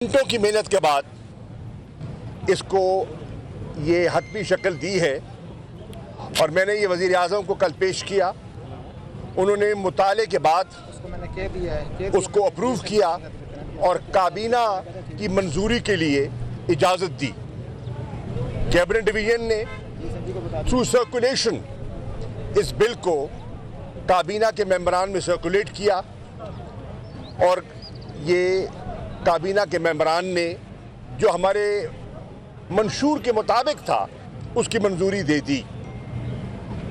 घंटों की मेहनत के बाद इसको ये हतमी शक्ल दी है और मैंने ये वज़ीर आज़म को कल पेश किया। उन्होंने मुताले के बाद उसको अप्रूव किया और काबीना की मंजूरी के लिए इजाज़त दी। कैबिनेट डिवीज़न ने थ्रू सर्कुलेशन इस बिल को काबीना के मेंबरान में सर्कुलेट किया और ये काबीना के मेंबरान ने जो हमारे मंशूर के मुताबिक था उसकी मंजूरी दे दी।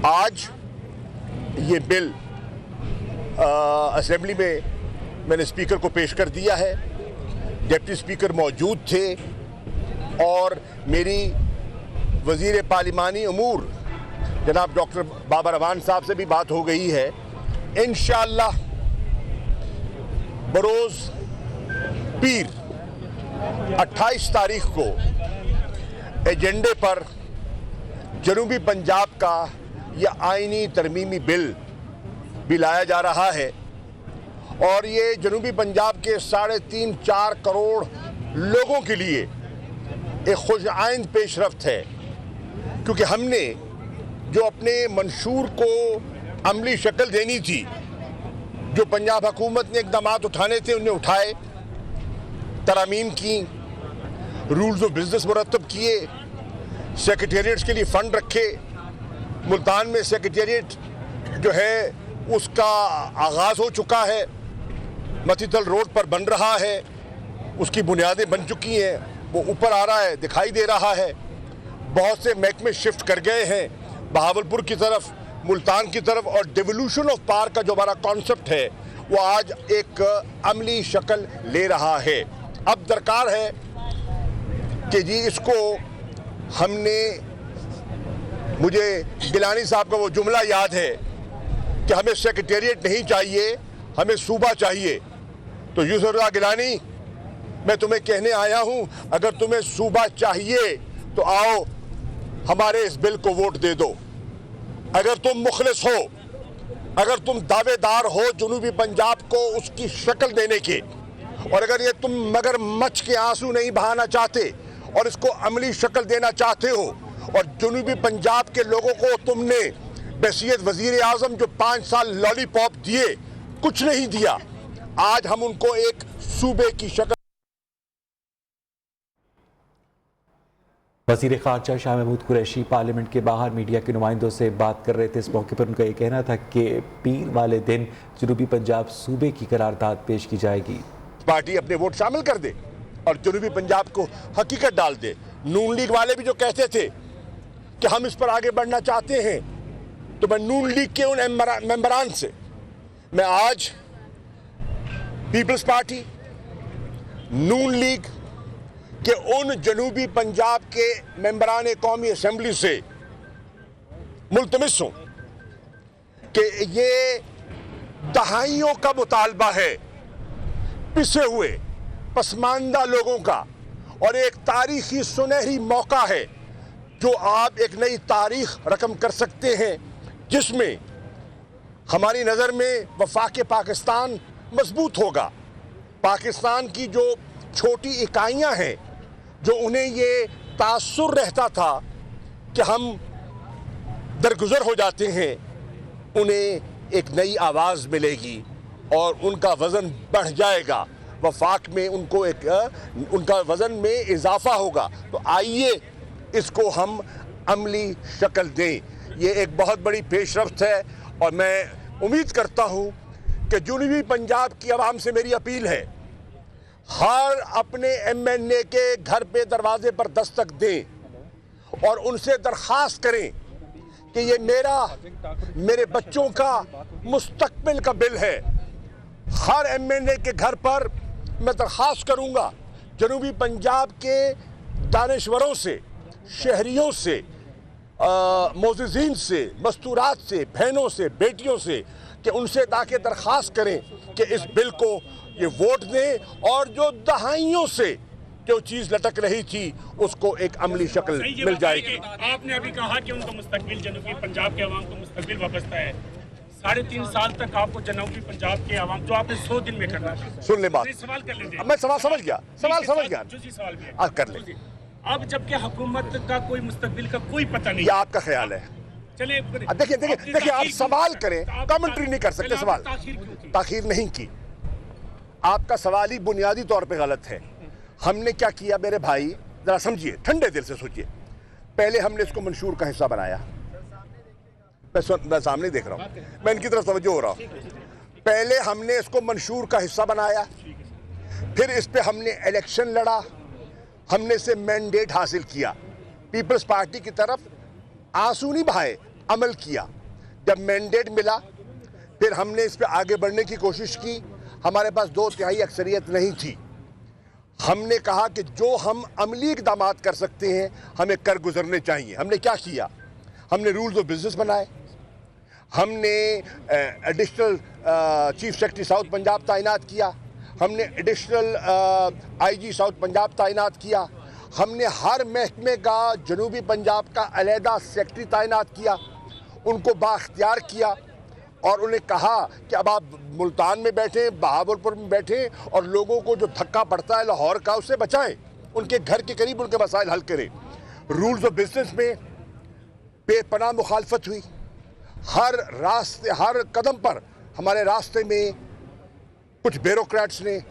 आज ये बिल असेंबली में मैंने स्पीकर को पेश कर दिया है। डिप्टी स्पीकर मौजूद थे और मेरी वज़ीर पार्लिमानी अमूर जनाब डॉक्टर बाबर अवान साहब से भी बात हो गई है। इंशाअल्लाह बरोज़ पीर 28 तारीख को एजेंडे पर जनूबी पंजाब का यह आईनी तरमीमी बिल भी लाया जा रहा है और ये जनूबी पंजाब के 3.5-4 करोड़ लोगों के लिए एक खुशआइंद पेशरफ्त है, क्योंकि हमने जो अपने मंशूर को अमली शक्ल देनी थी, जो पंजाब हुकूमत ने इक़दामात उठाने थे उन्हें उठाए, तरामीम की, रूल्स ऑफ बिजनेस मुरतब किए, सेक्रेटेरिएट्स के लिए फ़ंड रखे। मुल्तान में सेक्रेटेरिएट जो है उसका आगाज़ हो चुका है, मतीतल रोड पर बन रहा है, उसकी बुनियादें बन चुकी हैं, वो ऊपर आ रहा है, दिखाई दे रहा है। बहुत से महकमे शिफ्ट कर गए हैं बहावलपुर की तरफ, मुल्तान की तरफ, और डिवोल्यूशन ऑफ पावर का जो हमारा कॉन्सेप्ट है वो आज एक अमली शक्ल ले रहा है। अब दरकार है कि जी इसको मुझे गिलानी साहब का वो जुमला याद है कि हमें सेक्रेटेरिएट नहीं चाहिए, हमें सूबा चाहिए। तो यूसुफ गिलानी, मैं तुम्हें कहने आया हूं, अगर तुम्हें सूबा चाहिए तो आओ हमारे इस बिल को वोट दे दो। अगर तुम मुखलिस हो, अगर तुम दावेदार हो जनूबी पंजाब को उसकी शक्ल देने के, और अगर ये तुम मगरमच्छ के आंसू नहीं बहाना चाहते और इसको अमली शक्ल देना चाहते हो, और जनूबी पंजाब के लोगों को तुमने बहसीयत वज़ीर आज़म जो 5 साल लॉलीपॉप दिए, कुछ नहीं दिया, आज हम उनको एक सूबे की शक्ल। वज़ीर ख़ारजा शाह महमूद कुरैशी पार्लियामेंट के बाहर मीडिया के नुमाइंदों से बात कर रहे थे। इस मौके पर उनका ये कहना था कि पीर वाले दिन जनूबी पंजाब सूबे की करारदाद पेश की जाएगी। पार्टी अपने वोट शामिल कर दे और जनूबी पंजाब को हकीकत डाल दे। नून लीग वाले भी जो कहते थे कि हम इस पर आगे बढ़ना चाहते हैं, तो मैं नून लीग के उन मेंबरान से मैं आज पीपल्स पार्टी, नून लीग के उन जनूबी पंजाब के मेंबरान कौमी असेंबली से मुल्तमिस हूं कि ये दहाइयों का मुतालबा है पिसे हुए पसमानदा लोगों का, और एक तारीखी सुनहरी मौका है जो आप एक नई तारीख रकम कर सकते हैं, जिसमें हमारी नज़र में वफाक पाकिस्तान मजबूत होगा। पाकिस्तान की जो छोटी इकाइयां हैं, जो उन्हें ये तासुर रहता था कि हम दरगुजर हो जाते हैं, उन्हें एक नई आवाज़ मिलेगी और उनका वज़न बढ़ जाएगा। वफाक में उनको उनका वज़न में इजाफा होगा। तो आइए इसको हम अमली शक्ल दें। ये एक बहुत बड़ी पेशरफ्त है और मैं उम्मीद करता हूँ कि जनूबी पंजाब की आवाम से मेरी अपील है, हर अपने MNA के घर पे दरवाजे पर दस्तक दें और उनसे दरख्वास्त करें कि ये मेरे बच्चों का मुस्तकबिल का बिल है। हर MNA के घर पर मैं दरख्वास्त करूंगा, जनूबी पंजाब के दानिश्वरों से, शहरियों से, मोज़िज़ीन से, मस्तूरात से, बहनों से, बेटियों से, कि उनसे ताकि दरख्वास्त करें कि इस बिल को ये वोट दें और जो दहाइयों से जो चीज़ लटक रही थी उसको एक अमली शक्ल मिल जाएगी। आपने अभी कहा कि उनका मुस्तकबिल जनूबी पंजाब के अवाम को मुस्तकबिल वाबस्ता है। 3.5 साल तक आपको जनूबी पंजाब के आवाम जो आपने 100 दिन में करना था। सुन ले बात, सवाल कर लेते मैं सवाल समझ गया, सवाल समझ गया, जुज़ी सवाल भी है। आप कर ले। अब जबकि हुकूमत का कोई मुस्तकबिल का कोई पता नहीं, ये आपका ख्याल है। चले देखिए आप सवाल करें, कमेंट्री नहीं कर सकते। सवाल ताखीर नहीं की, आपका सवाल ही बुनियादी तौर पे गलत है। हमने क्या किया मेरे भाई, जरा समझिए, ठंडे दिल से सोचिए। पहले हमने इसको मंशूर का हिस्सा बनाया। मैं सामने देख रहा हूँ, मैं इनकी तरफ तवज्जो हो रहा हूँ। पहले हमने इसको मंशूर का हिस्सा बनाया, फिर इस पे हमने इलेक्शन लड़ा, हमने इसे मैंडेट हासिल किया, पीपल्स पार्टी की तरफ आंसू नहीं बहाए, अमल किया। जब मैंडेट मिला फिर हमने इस पे आगे बढ़ने की कोशिश की। हमारे पास 2/3 अक्सरियत नहीं थी। हमने कहा कि जो हम अमली इक़दामात कर सकते हैं हमें कर गुजरने चाहिए। हमने क्या किया, हमने रूल्स ऑफ बिजनेस बनाए, हमने additional chief secretary south Punjab तैनात किया, हमने एडिशनल आईजी साउथ पंजाब तैनात किया, हमने हर महकमे का जनूबी पंजाब का अलहदा सेक्रेटरी तैनात किया, उनको बाख्तियार किया और उन्हें कहा कि अब आप मुल्तान में बैठें, बहावलपुर में बैठें और लोगों को जो धक्का पड़ता है लाहौर का उससे बचाएं, उनके घर के करीब उनके मसाइल हल करें। रूल्स ऑफ बिजनेस में बेपनाह मुखालफत हुई। हर रास्ते, हर कदम पर हमारे रास्ते में कुछ ब्यूरोक्रेट्स ने,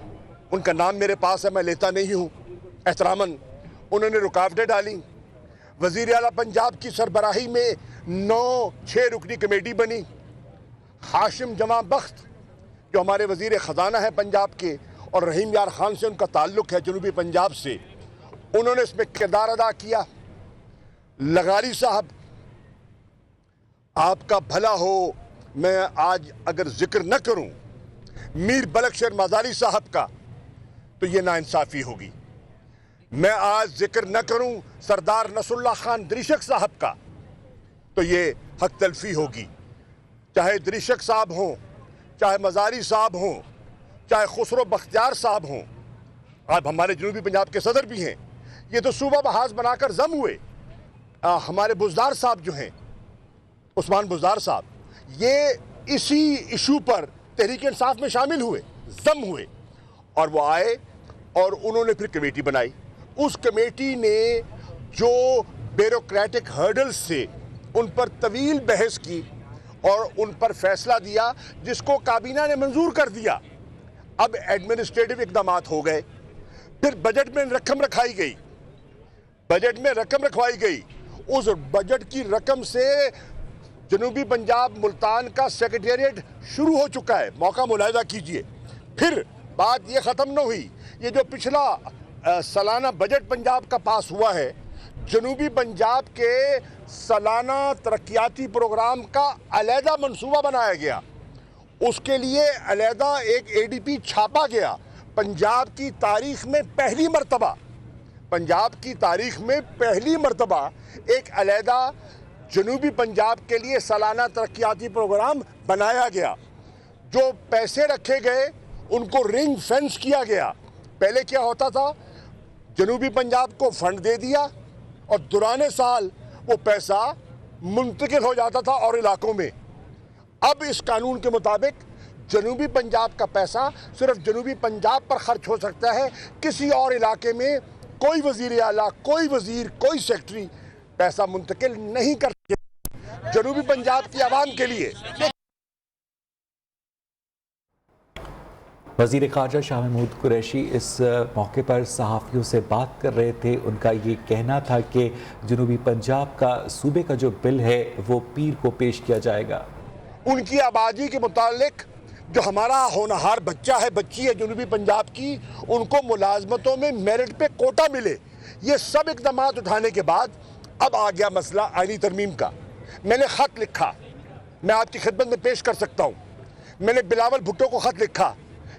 उनका नाम मेरे पास है, मैं लेता नहीं हूँ एहतरामन, उन्होंने रुकावटें डाली। वज़ीर आला पंजाब की सरबराही में 9-6 रुकनी कमेटी बनी। हाशिम जमा बख्त जो हमारे वज़ीर ख़जाना है पंजाब के और रहीम यार ख़ान से उनका ताल्लुक़ है जनूबी पंजाब से, उन्होंने इसमें किरदार अदा किया। लगारी साहब, आपका भला हो, मैं आज अगर जिक्र न करूं मीर बलखशर मज़ारी साहब का तो ये नाइंसाफ़ी होगी। मैं आज जिक्र न करूं सरदार नसरुल्लाह खान दरीशक साहब का तो ये हक तलफी होगी। चाहे दरीशक साहब हों, चाहे मज़ारी साहब हों, चाहे खुसरो बख्तियार साहब हों, आप हमारे जनूबी पंजाब के सदर भी हैं। ये तो सूबा बहाज बनाकर जम हुए। हमारे बुज़दार साहब जो हैं, उस्मान बुज़दार साहब, ये इसी इशू पर तहरीक इंसाफ में शामिल हुए, जम हुए और वो आए और उन्होंने फिर कमेटी बनाई। उस कमेटी ने जो ब्यूरोक्रेटिक हर्डल्स से उन पर तवील बहस की और उन पर फैसला दिया जिसको काबीना ने मंजूर कर दिया। अब एडमिनिस्ट्रेटिव इक़दामात हो गए, फिर बजट में रकम रखाई गई, बजट में रकम रखवाई गई। उस बजट की रकम से जनूबी पंजाब मुल्तान का सेक्रेटेरिएट शुरू हो चुका है। मौका मुलाहिजा कीजिए। फिर बात ये ख़त्म न हुई, ये जो पिछला सालाना बजट पंजाब का पास हुआ है, जनूबी पंजाब के सालाना तरक्याती प्रोग्राम का अलहदा मंसूबा बनाया गया, उसके लिए अलहदा एक ADP छापा गया। पंजाब की तारीख में पहली मरतबा, पंजाब की तारीख में पहली मरतबा एक अलहदा जनूबी पंजाब के लिए सालाना तरक्याती प्रोग्राम बनाया गया। जो पैसे रखे गए उनको रिंग फेंस किया गया। पहले क्या होता था, जनूबी पंजाब को फंड दे दिया और दौरान साल वो पैसा मुंतकिल हो जाता था और इलाकों में। अब इस कानून के मुताबिक जनूबी पंजाब का पैसा सिर्फ जनूबी पंजाब पर खर्च हो सकता है, किसी और इलाके में कोई वज़ीर आला, कोई वज़ीर, कोई सेक्रेटरी पैसा मुंतकिल नहीं कर सकते जनूबी पंजाब की आवाम के लिए। वज़ीर ख़ारजा शाह महमूद कुरैशी इस मौके पर सहाफ़ियों से बात कर रहे थे। उनका ये कहना था कि जनूबी पंजाब का सूबे का जो बिल है वो पीर को पेश किया जाएगा। उनकी आबादी के मुतालिक जो हमारा होनहार बच्चा है, बच्ची है जनूबी पंजाब की, उनको मुलाजमतों में मेरिट पे कोटा मिले। ये सब इक़दामात उठाने के बाद अब आ गया मसला आईनी तरमीम का। मैंने ख़त लिखा, मैं आपकी खिदमत में पेश कर सकता हूँ। मैंने बिलावल भुट्टो को ख़त लिखा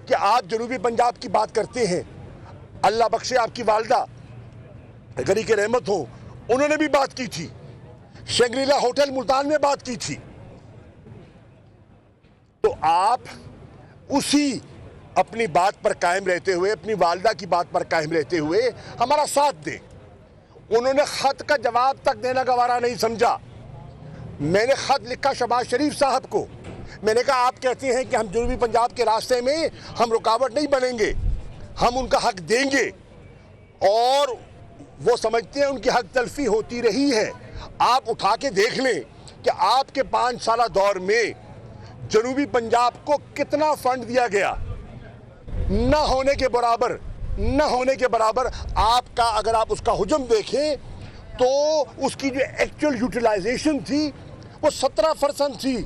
कि आप जनूबी पंजाब की बात करते हैं, अल्लाह बख्शे आपकी वालदा गरी के रहमत हो, उन्होंने भी बात की थी, शंग्रीला होटल मुल्तान में बात की थी। तो आप उसी अपनी बात पर कायम रहते हुए, अपनी वालदा की बात पर कायम रहते हुए हमारा साथ दें। उन्होंने ख़त का जवाब तक देना गवारा नहीं समझा। मैंने ख़त लिखा शहबाज शरीफ साहब को میں نے کہا آپ کہتے ہیں کہ ہم جنوبی پنجاب کے راستے میں ہم رکاوٹ نہیں بنیں گے، ہم ان کا حق دیں گے، اور وہ سمجھتے ہیں ان کی حق تلفی ہوتی رہی ہے۔ آپ اٹھا کے دیکھ لیں کہ آپ کے 5 سالہ دور میں جنوبی پنجاب کو کتنا فنڈ دیا گیا، نہ ہونے کے برابر آپ کا، اگر آپ اس کا حجم دیکھیں تو اس کی جو ایکچوئل یوٹیلائزیشن تھی وہ 17% تھی،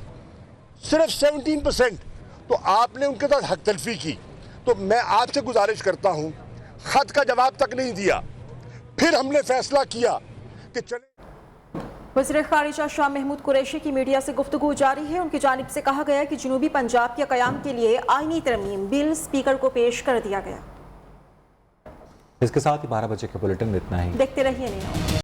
صرف 17%، تو آپ نے ان کے ساتھ حق تلفی کی۔ تو میں آپ سے گزارش کرتا ہوں، خط کا جواب تک نہیں دیا، پھر ہم نے فیصلہ کیا کہ چلیں۔ وزیر خارجہ شاہ محمود قریشی کی میڈیا سے گفتگو جاری ہے۔ ان کی جانب سے کہا گیا کہ جنوبی پنجاب کے قیام کے لیے آئینی ترمیم بل اسپیکر کو پیش کر دیا گیا۔ اس کے ساتھ ہی 12 بجے کے بلیٹن میں اتنا ہی۔ دیکھتے رہیے نہیں